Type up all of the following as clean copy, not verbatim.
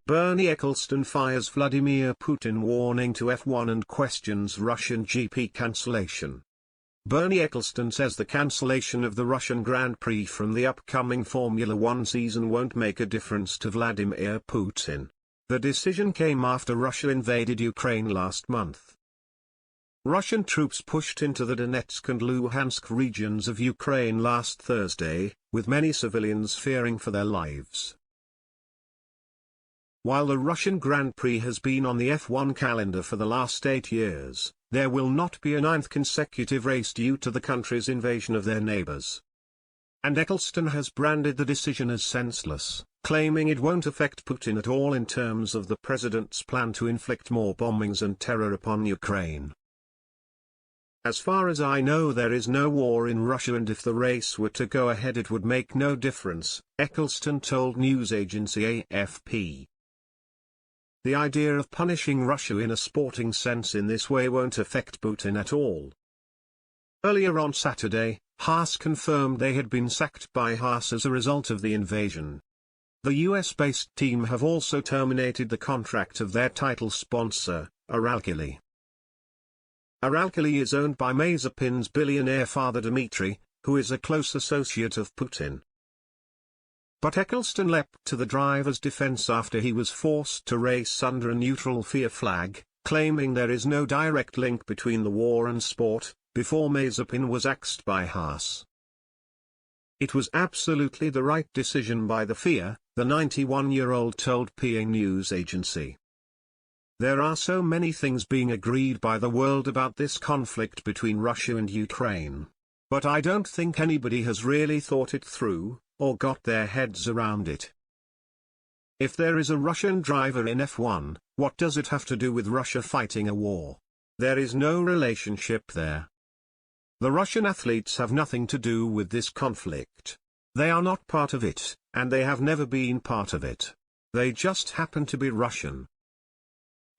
Bernie Ecclestone fires Vladimir Putin warning to F1 and questions Russian GP cancellation. Bernie Ecclestone says the cancellation of the Russian Grand Prix from the upcoming Formula One season won't make a difference to Vladimir Putin. The decision came after Russia invaded Ukraine last month. Russian troops pushed into the Donetsk and Luhansk regions of Ukraine last Thursday, with many civilians fearing for their lives. While the Russian Grand Prix has been on the F1 calendar for the last 8 years, there will not be a 9th consecutive race due to the country's invasion of their neighbors. And Ecclestone has branded the decision as senseless, claiming it won't affect Putin at all in terms of the president's plan to inflict more bombings and terror upon Ukraine. As far as I know, there is no war in Russia, and if the race were to go ahead it would make no difference, Ecclestone told news agency AFP. The idea of punishing Russia in a sporting sense in this way won't affect Putin at all. Earlier on Saturday, Haas confirmed they had been sacked by Haas as a result of the invasion. The US-based team have also terminated the contract of their title sponsor, Uralkali. Uralkali is owned by Mazepin's billionaire father Dmitry, who is a close associate of Putin. But Ecclestone leapt to the driver's defense after he was forced to race under a neutral FIA flag, claiming there is no direct link between the war and sport, before Mazepin was axed by Haas. It was absolutely the right decision by the FIA, the 91-year-old told PA news agency. There are so many things being agreed by the world about this conflict between Russia and Ukraine. But I don't think anybody has really thought it through, or got their heads around it. If there is a Russian driver in F1, what does it have to do with Russia fighting a war? There is no relationship there. The Russian athletes have nothing to do with this conflict. They are not part of it, and they have never been part of it. They just happen to be Russian.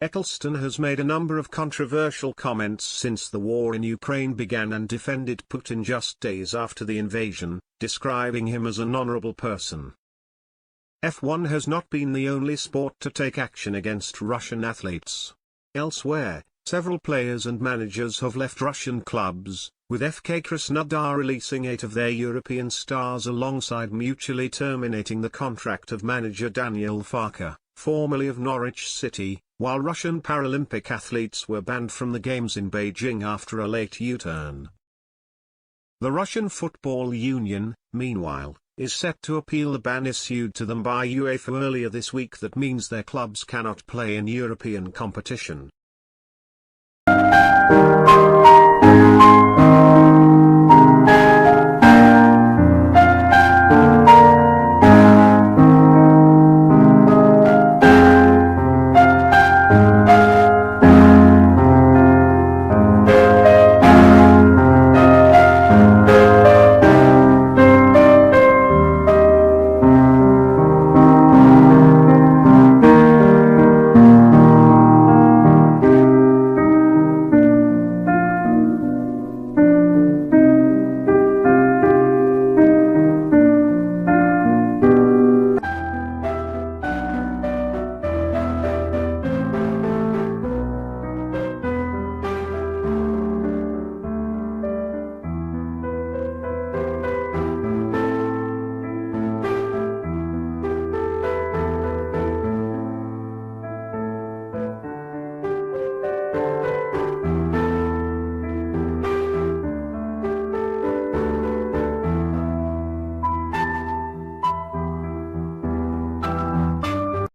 Ecclestone has made a number of controversial comments since the war in Ukraine began and defended Putin just days after the invasion, describing him as an honorable person. F1 has not been the only sport to take action against Russian athletes. Elsewhere, several players and managers have left Russian clubs, with FK Krasnodar releasing 8 of their European stars alongside mutually terminating the contract of manager Daniel Farke, formerly of Norwich City, while Russian Paralympic athletes were banned from the Games in Beijing after a late U-turn. The Russian Football Union, meanwhile, is set to appeal the ban issued to them by UEFA earlier this week that means their clubs cannot play in European competition.